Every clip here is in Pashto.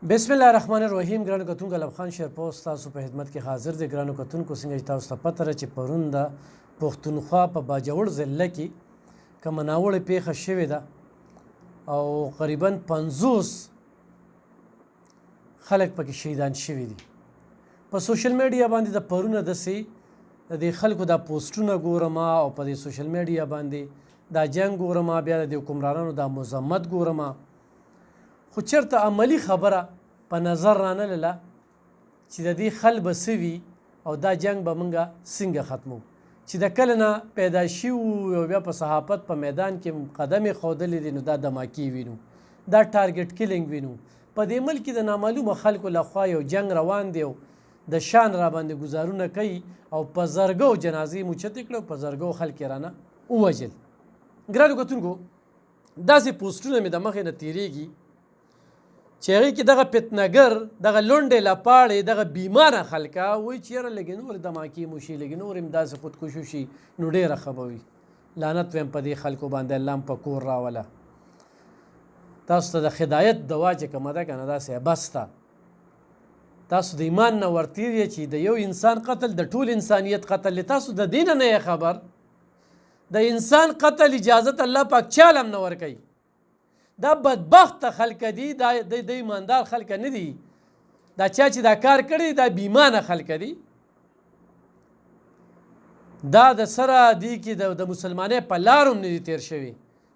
بسم الله الرحمن الرحیم. ګرانو کتونکو علم خان شیرپوست تاسو په خدمت کې حاضر دی. ګرانو کتونکو څنګه چې تاسو ته پته ده چې پرون د پښتونخوا په باجوړ ضلع کې کومه ناوړه پیښه شوې ده او قریبا 50 خلک پکې شهیدان شوي دي. په سوشل میډیا باندې د پرونه داسې د خلکو دا پوسټونه ګورم او په دې سوشل میډیا باندې دا جنګ ګورم، بیا د حکمرانانو دا مذمت ګورم، خو چېرته عملي خبره په نظر رانلله چې د دې خل به څه وي او دا جنګ به موږ څنګه ختمو. چې د کله نه پیدا شوي او بیا په صحافت په میدان کې قدم یې ښودلی دی، نو دا دماکې وینو، دا ټارګټ کیلینګ وینو. په دې ملک کې د نامعلومه خلکو لخوا یو جنګ روان دی او د شان را باندې ګزارونه کوي او په زرګو جنازې موچتې کړه او په زرګو خلک یې رانه ووژل. ګرانو کتونکو داسې پوسټونه مې د مخې نه تېرېږي چې هغې کې دغه فتنهګر، دغه لونډې لپاړې، دغه بیماره خلکه وایي چې یاره لږې نورې دماکې مو شي، لږې نور هم داسې خودکش وشي نو ډېره ښه به وي. لعنت ویم په دې خلکو باندې، الله هم په کور راوله. تاسو ته د هدایت دوا چې کومه ده که نه داسې بس ته تاسو د ایمان نه ورتېر یې چې د یو انسان قتل د ټول انسانیت قتل دی. تاسو د دې نه یې خبر د انسان قتل اجازت الله پاک چاله هم نه ورکوي. دا بدبخت خلک دي، دا د ایماندار خلک نه دي. دا چا چې دا کار کړی دا بیمانه خلک دي. دا د سره دی کې د مسلمانۍ په لار هم نه دي تېر شوي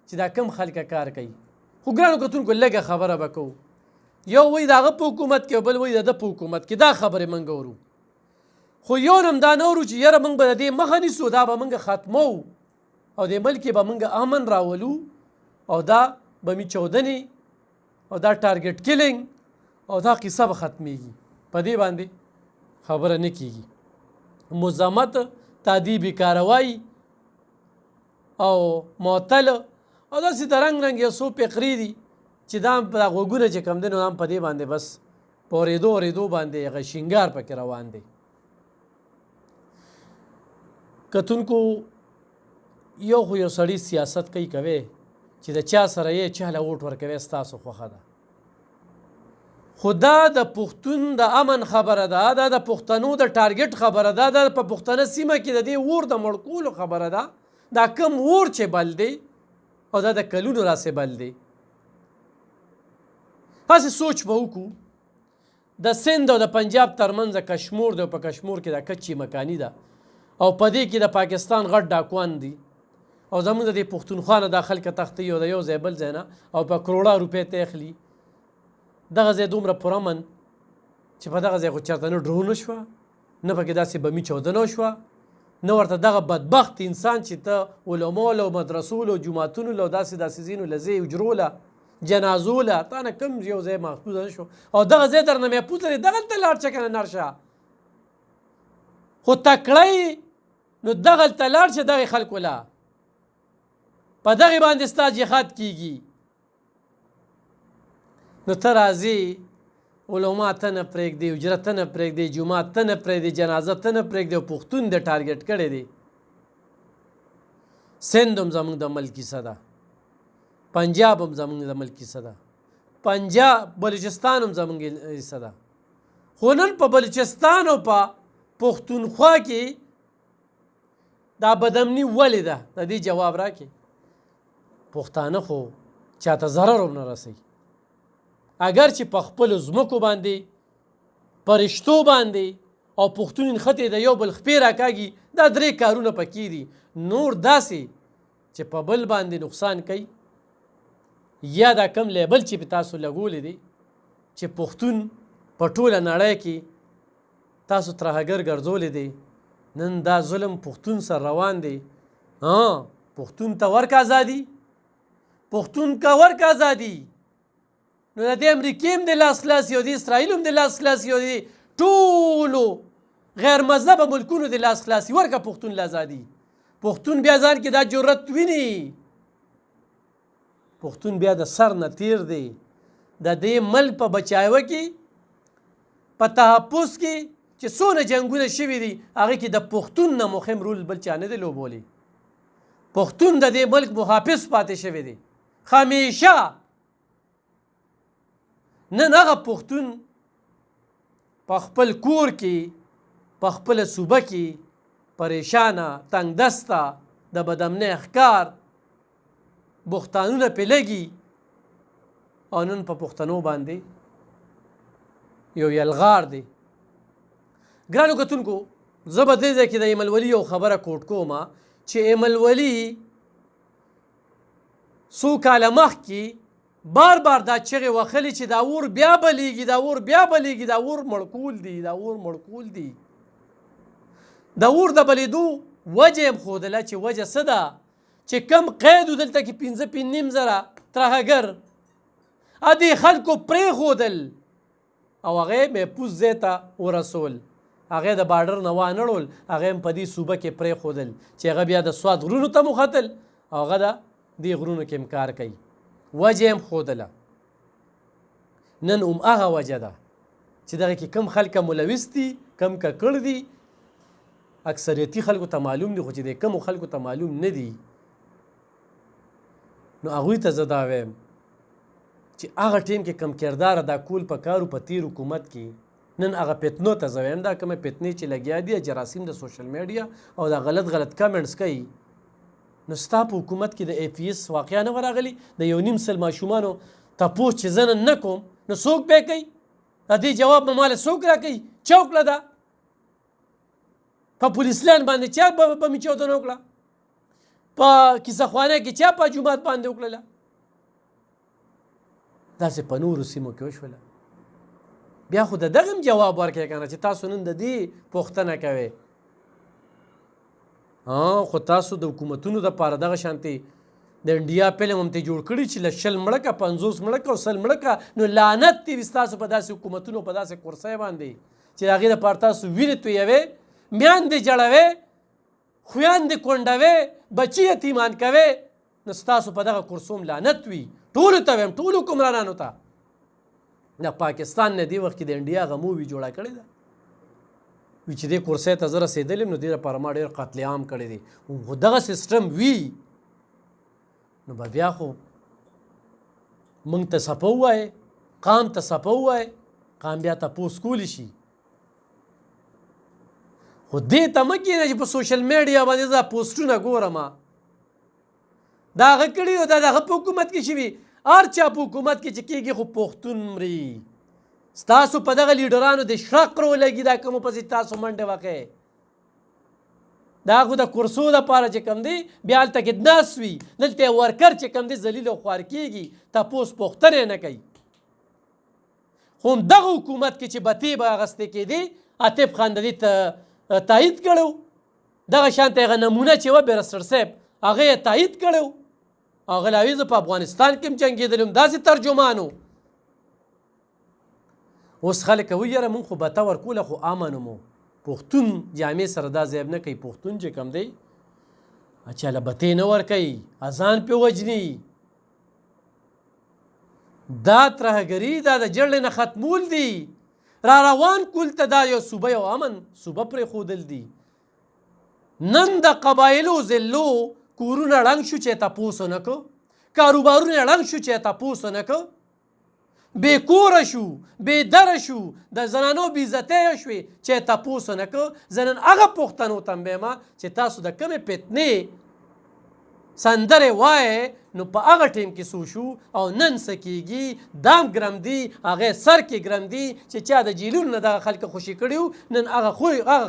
چې دا کم خلک کار کوي. خو ګرانو کتونکو لږه خبره به کوو. یو وایي د هغه په حکومت کې او بل وایي د ده په حکومت کې. دا خبرې موږ اورو، خو یو هم دا نه اورو چې یاره موږ به د دې مخه نیسو، دا به موږ ختمو او د ملک به موږ امن راولو او دا بمی چودنې او دا ټارګټ کیلینګ او دا قصه به ختمیږي. په دې باندې خبره نه کیږي. مذمت، تادیبي کاروایی او معطل او داسې د رنګ رنګ یو څو فقرې دي چې دا غوږونه چې کوم دی نو هم په دې باندې بس په اورېدو اورېدو باندې هغه شینګار پکې روان دی. کتونکو یو خو یو سړي سیاست کوي چې د چا سره یې چهله ووټ ورکوي ستاسو خوښه ده، خو دا د پښتون د امن خبره ده، دا د پښتنو د ټارګټ خبره ده، دا په پښتنه سیمه کې د دې اور د مړ کولو خبره ده. دا کم اور چې بل دی او دا د کلونو راسې بل دی. هسې سوچ به وکړو د سند او د پنجاب ترمنځ کشمور دی او په کشمور کې د کچې مکاني ده او په دې کې د پاکستان غټ ډاکوان دي او زموږ د دې پښتونخوا نه دا خلکه تښتي او د یو ځای بل ځای نه او په کروړه روپۍ ته اخلي. دغه ځای دومره پرامن چې په دغه ځای خو چېرته نه ډرون شوه، نه پکې داسې بمي چودنه شوه، نه ورته دغه بدبخت انسان چې ته علماو له مدرسو له جوماتونو له داسې داسې ځینو له ځای اجرو له جنازو له تا نه کم یو ځای محفوظ نه شو او دغه ځای درنه محفوظ لري. دغلته لاړ شه که نه نرشه، خو تکړه نو دغلته لاړ شه دغې خلکو له په دغې باندې ستا جهاد کیږي. نو ته راځې علما ته نه پرېږدې، اجره ته نه پرېږدې، جومات ته نه پرېږدې، جنازه ته نه پرېږدې او پښتون دې ټارګټ کړی دی. سند هم زموږ د ملک کیسه ده، پنجاب هم زموږ د ملک کیسه ده، بلوچستان هم زموږ کیسه ده. خو نن په بلوچستان او په پښتونخوا کې دا بدامني ولې ده؟ د دې جواب راکړئ. پښتانه خو چاته ضرر هم نه رسوي، اگر چې په خپلو ځمکو باندې په رشتو باندې او پښتون نښتې د یو بل خپې راکاږي. دا 3 کارونه پکې دي. نور داسې چې په بل باندې نقصان کوي یا دا کم لیبل چې په تاسو لګولی دی چې پښتون په ټوله نړۍ کې تاسو ترهګر ګرځولی دی. نن دا ظلم پښتون سره روان دی. پښتون ته ورک ازادي، پښتون که ورک ازادي نو د دې امریکې هم د لاس خلاصي او د اسرائیل هم د لاس خلاصي او د ټولو غیر مذهبه ملکونو د لاس خلاصي. ورکه پښتون له ازادي. پښتون بیا ځان کې دا جرأت ویني، پښتون بیا د سر نه تیر دی. د دې ملک په بچایوه کې، په تحفظ کې چې څونه جنګونه شوي دي هغې کې د پښتون نه مهم رول بل چا نه دی لوبولی. پښتون د دې ملک محافظ پاتې شوی دی همیشه. نن هغه پښتون په خپل کور کې په خپله صوبه کې پریشانه تنګ دسته د بدامنۍ ښکار بختانونه پې لګي او نن په پښتنو باندې یو یلغار دی. ګرانو کتونکو زه به دې ځای کې د ایمل ولي یو خبره کوټ کوم چې ایمل ولي څو کاله مخکې بار بار دا چغې وهلې چې دا اور بیا بلیږي دا اور بیا بلیږي دا اور مړکول دي دا اور مړکول دي. د اور د بلیدو وجه یې ښودله چې وجه څه ده چې کم قید و دلته کې 5.5 زره ترهګر ادې خلکو پرېښودل او هغه یې محفوظ ځای ته ورسول. هغه د بارډر نه وانړول هغه هم په دې صوبه کې پرېښودل چې هغه بیا د سوات غرونو ته مختل او هغه د دې غرونو کې هم کار کوي. وجه هم ښودله. نن هم هغه وجه ده چې دغه کې کم خلک ملوث دي کم ککړ دي اکثریتي خلکو ته معلوم دي خو چې د کمو خلکو ته معلوم نه دي نو هغوی ته زه دا وایم چې هغه ټیم کې کم کرداره دا کول په کارو په تیر حکومت کې نن هغه فتنو ته زه وایم دا کومې فتنې چې لګیا دي جراثیم د سوشل میډیا او دا غلط کمنټس کوي نو ستا په حکومت کې د APS واقعا نه ورغلي د 1.5 سل ماشومانو تپوس چې زه نن نه کوم نو څوک به کوي د دې جواب به ماله څوک راکوي چا وکړه ده په پولیس لاین باندې چا بمې چاودنه وکړه په کیسه خوانه کې چا په جومات باندې وکړله داسې په نورو سیمو کې وشوله. بیا خو د دغه هم جواب ورکړئ که نه چې تاسو نن د دې پوښتنه کوئ خو تاسو د حکومتونو دپاره دغه شانتې د انډیا فلم هم ته جوړ کړي چې له 20 مړه که 50 مړه که او 100 مړه که نو لعنت دې وي ستاسو په داسې حکومتونو په داسې کرسۍ باندې چې د هغې دپاره تاسو وینې تویوئ میاندې جړوئ خویاندې کونډوئ بچي یتیمان کوئ نو ستاسو په دغه کرسو هم لعنت وي ټولو ته وایم ټولو حکمرانانو ته د پاکستان نه دې وخت کې د انډیا هغه مووي جوړه کړې ده وي چې دې کرسۍ ته زه رسېدلی یم نو دې لپاره ما ډېر قتل عام کړی دی خو دغه سیسټم وي نو به بیا خو موږ ته څپه ووایې قام ته څپه ووایې قام بیا تپوس کولی شي خو دې ته مه کښېنه چې په سوشل میډیا باندې دا پوسټونه ګورم دا هغه کړي او دا د هغه په حکومت کې شوي هر چا په حکومت کې چې کېږي خو پښتون مري ستاسو په دغه لیډرانو د شقرو لګي دا کومو پسې تاسو منډې وکئ دا خو د کرسو دپاره چې کوم دی بیا هلته کې ناست وي دلته یې ورکر چې کوم دی ذلیل او خوار کېږي تپوس پوښتنې نه کوي خو همدغه حکومت کې چې بتې به اخیستې کېدې عاطف خان د دې تایید کړی دغه شانته هغه نمونه چې وه بیرسټر صاحب هغه یې تایید کړی هغه لاوي زه په افغانستان کې هم جنګېدلی یم داسې ترجمان و اوس خلک وایي یاره مونږ خو بته ورکوله خو امن مو پښتون جامې سره دا ضیب نه کوي پښتون چې کوم دی چاله بتې نه ورکوي اذان پې وجني دا ترهګري دا د جړلې نه ختمول دي را روان کول ته دا یو صوبه یو امن صوبه پرېښودل دي نن د قبایلو ذلو کورونه ړنګ شو چې تپوس ونه کړو کاروبارونه ړنګ شو چې تپوس ونه کړو بې کوره شو بې دره شو د زنانو بې عزتۍ شوې چې تپوس ونه کړو زه نن هغه پوښتنو ته م وایم چې تاسو د کومې فتنې سندرې وایې نو په هغه ټیم کې څه شو او نن څه کېږي دام ګرم دي هغې سر کې ګرم دي چې چا د جیلونو نه دغه خلکه خوشي کړي وو نن هغه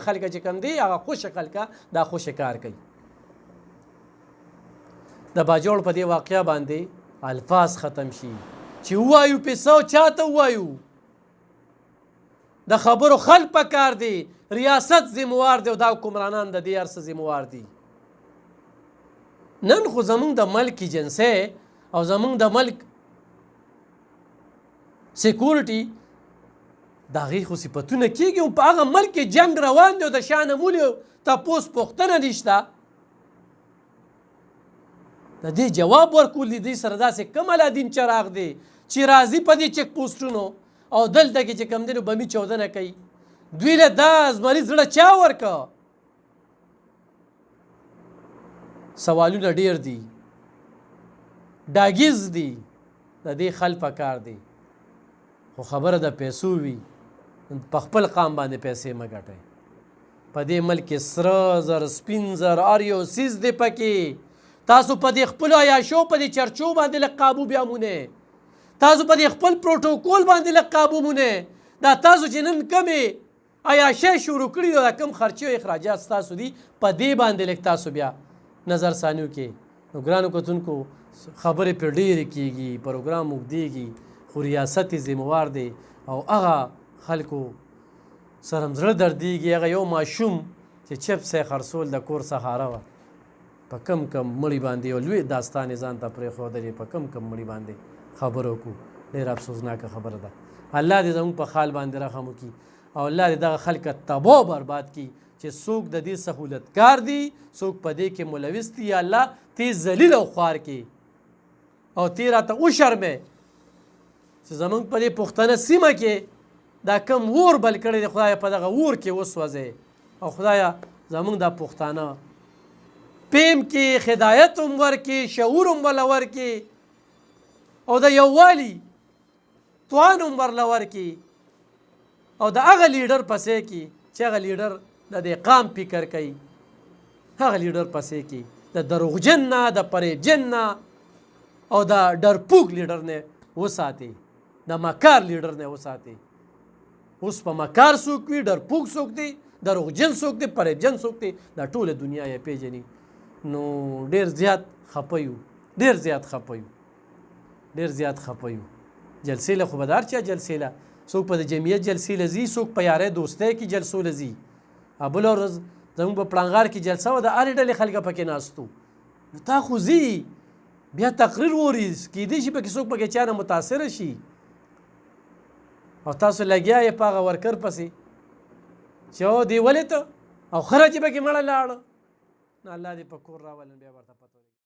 خلکه چې کوم دي هغه خوشه خلکه دا خوشه کار کوي د باجوړ په دې واقعه باندې الفاظ ختم شي چې ووایو پیسو چاته ووایو د خبرو خلک پکار دی ریاست ذموار دی او دا حکمرانان د دې هر څه ذموار دي نن خو زمونږ د ملک ایجنسۍ او زمونږ د ملک سیکورټي د هغې خو صفتونه کېږي او په هغه ملک کې جنګ روان دی او د شا نمولې تپوس پوښتنه نشته د دې جواب ورکول دي دوی سره داسې کم الادین چراغ دی چې راځي په دې چک پوسټونو او دلته کې چې کوم دی نو بمي چودنه کوي دوی له دا زمري زړه چا ورکه سوالونه ډیر دي ډاګیز دي د دې خل پکار دی خو خبره د پیسو وي په خپل قام باندې پیسې مه ګټئ په دې ملک کې سره زر سپین زر هر یو څیز دی پکې تاسو په دې خپلو عیاشو په دې چرچو باندې لږ قابو بیا مونې تاسو په دې خپل پروټوکول باندې لږ قابو مونې دا تاسو چې نن کمې عیاشۍ شروع کړي دا کم خرچې او اخراجات ستاسو دي په دې باندې لږ تاسو بیا نظر ثانیو کې نو ګرانو کتونکو خبرې پرې ډېرې کېږي پروګرام اوږدېږي خو ریاست یې ذموار دی او هغه خلکو سره زړه دردېږي هغه یو ماشوم چې چپس یې خرڅول د کور سهاره وه په کم مړي باندې یو لوی داستان یې ځان ته پرېښودلی په کم مړي باندې خبرو وکړو ډېره افسوسناکه خبره ده الله دې زموږ په حال باندې رحم وکړي او الله دې دغه خلک تباه برباد کړي چې څوک د دې سهولتکار دي څوک په دې کې ملوث دي یا الله تی ذلیل او خوار کړي او تی راته وشرمې چې زموږ په دې پښتنه سیمه کې دا کم اور بل کړی دی خدایه په دغه اور کې وسوځئ او خدایه زموږ دا پښتانه پیم کې هدایت هم ورکړي شعور هم ورله ورکړي او د یووالي توان هم ورله ورکړي او د هغه لیډر پسې کړي چې هغه لیډر د دې قام فکر کوي هغه لیډر پسې کړي د دروغجن نه د فریبجن نه او د ډرپوک لیډر نه وساتي د مکار لیډر نه وساتي اوس په مکار څوک وي ډرپوک څوک دی دروغجن څوک دی فریبجن څوک دی دا ټوله دنیا یې پیژني نو ډېر زیات خفه یو ډېر زیات خفه یو ډېر زیات خفه یو جلسې له خو به د هر چا جلسې له څوک په د جمعیت جلسې له ځي څوک په یارۍ دوستۍ کې جلسو له ځي بله ورځ زموږ په پړانګار کې جلسه وه د هرې ډلې خلکه پکې ناستو تا خو ځي بیا تقریر ووري کیدای شي پکې څوک پکې چا نه متاثره شي او تاسو لګیا یې په هغه ورکر پسې چې او دی ولې ته او خره چې پکې مړه لاړه نو الله دې په کور راولن بیا ورته پته